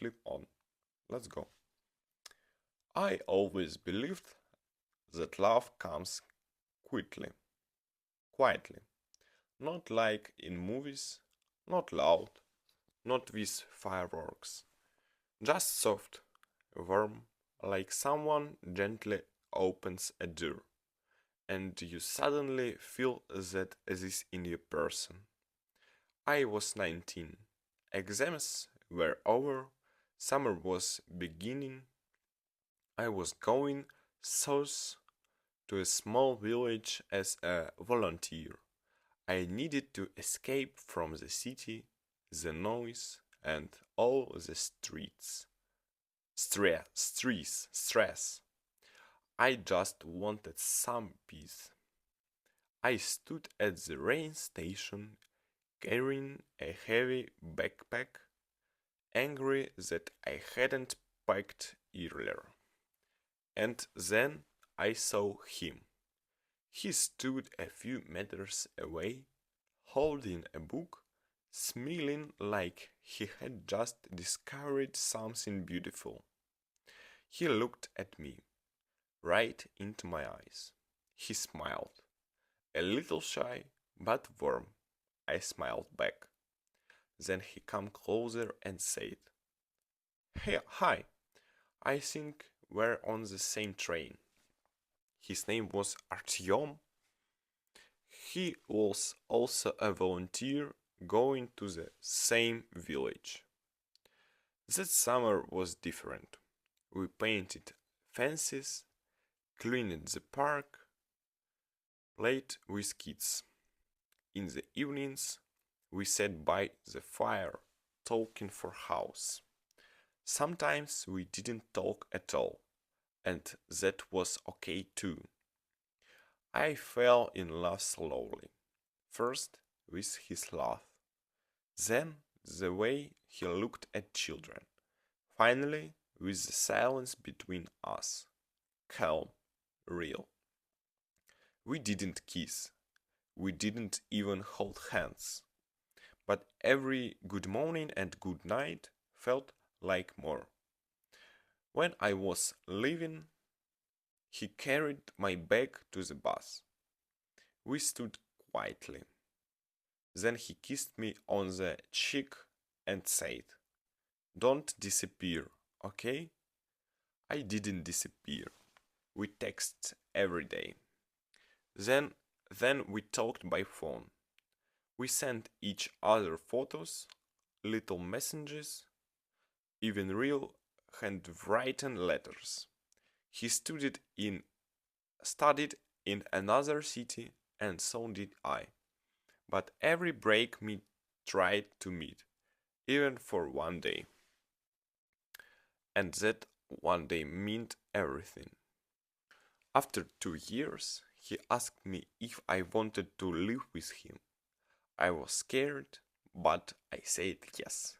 sleep on. Let's go. I always believed that love comes quickly, quietly, not like in movies, not loud, not with fireworks, just soft, warm, like someone gently opens a door, and you suddenly feel that this in your person. I was 19. Exams were over, summer was beginning. I was going south to a small village as a volunteer. I needed to escape from the city, the noise, and all the streets. Stress. I just wanted some peace. I stood at the rain station carrying a heavy backpack, angry that I hadn't packed earlier. And then I saw him. He stood a few meters away, holding a book, smiling like he had just discovered something beautiful. He looked at me, right into my eyes. He smiled, a little shy but warm. I smiled back. Then he came closer and said, "Hey, hi, I think we're on the same train." His name was Artyom. He was also a volunteer going to the same village. That summer was different. We painted fences, cleaned the park, played with kids. In the evenings, we sat by the fire, talking for hours. Sometimes we didn't talk at all, and that was okay too. I fell in love slowly. First with his laugh, then the way he looked at children. Finally, with the silence between us. Calm, real. We didn't kiss. We didn't even hold hands. But every good morning and good night felt like more. When I was leaving, he carried my bag to the bus. We stood quietly. Then he kissed me on the cheek and said, "Don't disappear, okay?" I didn't disappear. We texted every day. Then, then we talked by phone. We sent each other photos, little messages, even real handwritten letters. He studied in another city, and so did I. But every break we tried to meet, even for one day. And that one day meant everything. After 2 years, he asked me if I wanted to live with him. I was scared, but I said yes.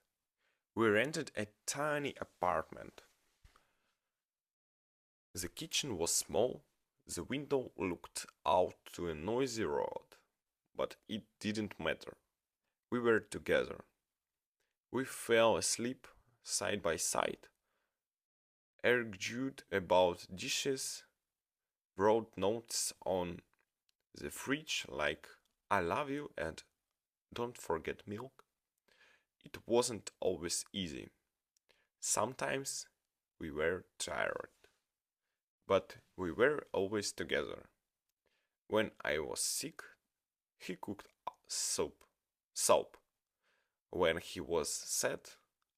We rented a tiny apartment. The kitchen was small, the window looked out to a noisy road, but it didn't matter. We were together. We fell asleep side by side, argued about dishes, wrote notes on the fridge like "I love you" and "don't forget milk." It wasn't always easy. Sometimes we were tired, but we were always together. When I was sick, he cooked soup. When he was sad,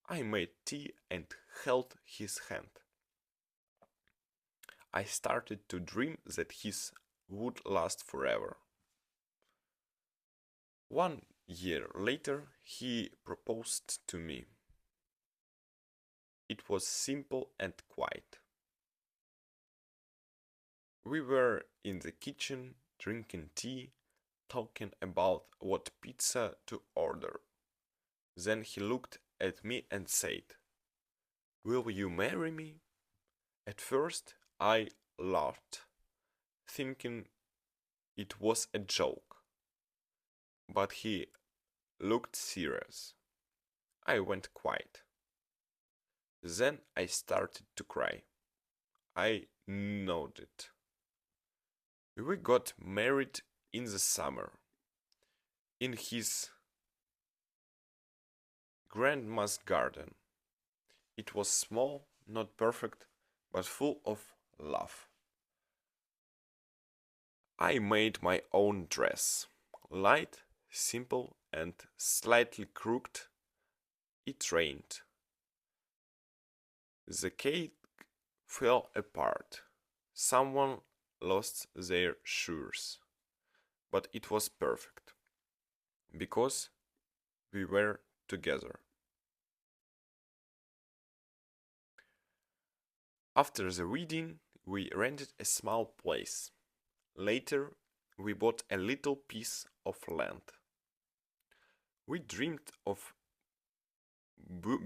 I made tea and held his hand. I started to dream that his would last forever. 1 year later, he proposed to me. It was simple and quiet. We were in the kitchen drinking tea, talking about what pizza to order. Then he looked at me and said, "Will you marry me?" At first, I laughed, thinking it was a joke. But he looked serious. I went quiet. Then I started to cry. I nodded. We got married in the summer, in his grandma's garden. It was small, not perfect, but full of love. I made my own dress. Light, simple, and slightly crooked. It rained. The cake fell apart. Someone lost their shoes. But it was perfect. Because we were together. After the wedding, we rented a small place. Later, we bought a little piece of land. We dreamed of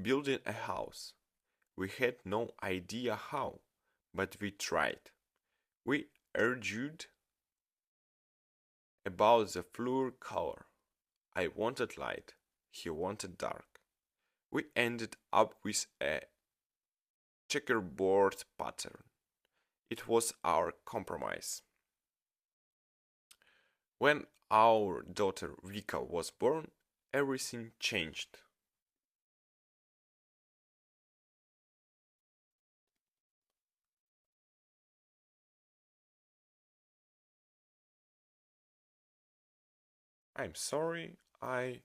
building a house. We had no idea how, but we tried. We argued about the floor color. I wanted light, he wanted dark. We ended up with a checkerboard pattern. It was our compromise. When our daughter Vika was born, everything changed. I'm sorry, I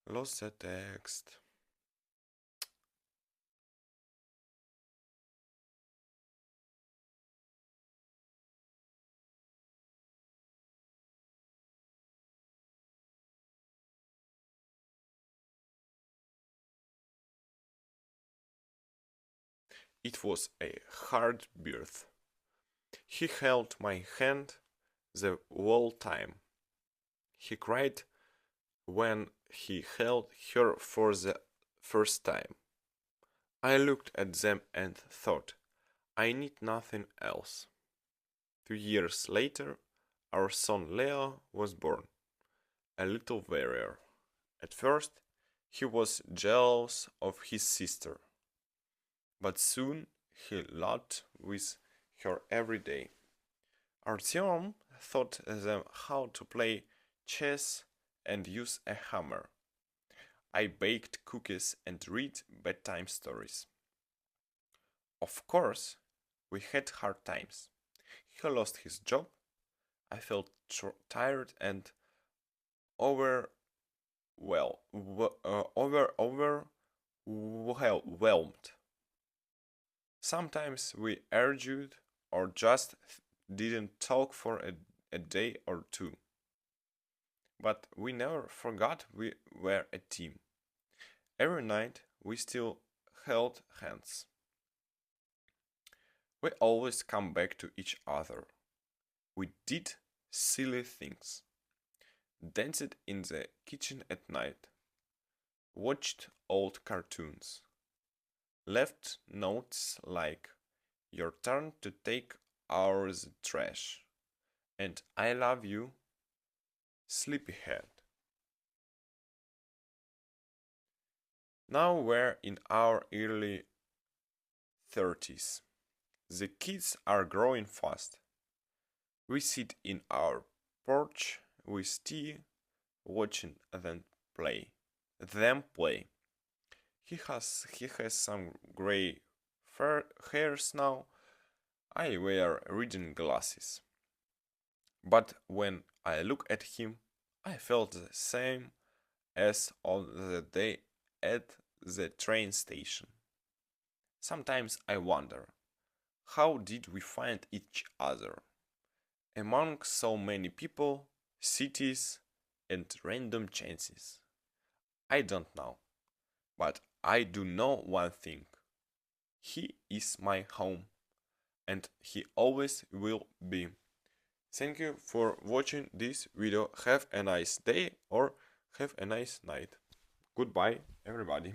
lost the text. It was a hard birth. He held my hand the whole time. He cried when he held her for the first time. I looked at them and thought, I need nothing else. 2 years later, our son Leo was born, a little warrior. At first, he was jealous of his sister, but soon he loved with her every day. Artyom taught them how to play chess and use a hammer. I baked cookies and read bedtime stories. Of course, we had hard times. He lost his job. I felt tired and over overwhelmed. Sometimes we argued or just didn't talk for a day or two. But we never forgot we were a team. Every night we still held hands. We always come back to each other. We did silly things. Danced in the kitchen at night. Watched old cartoons. Left notes like, your turn to take ours trash. And I love you, sleepyhead. Now we're in our early 30s. The kids are growing fast. We sit in our porch with tea, watching them play. He has some gray hairs now. I wear reading glasses. But when I look at him, I felt the same as on the day at the train station. Sometimes I wonder, how did we find each other? Among so many people, cities, and random chances. I don't know. But I do know one thing. He is my home. And he always will be. Thank you for watching this video. Have a nice day or have a nice night. Goodbye, everybody.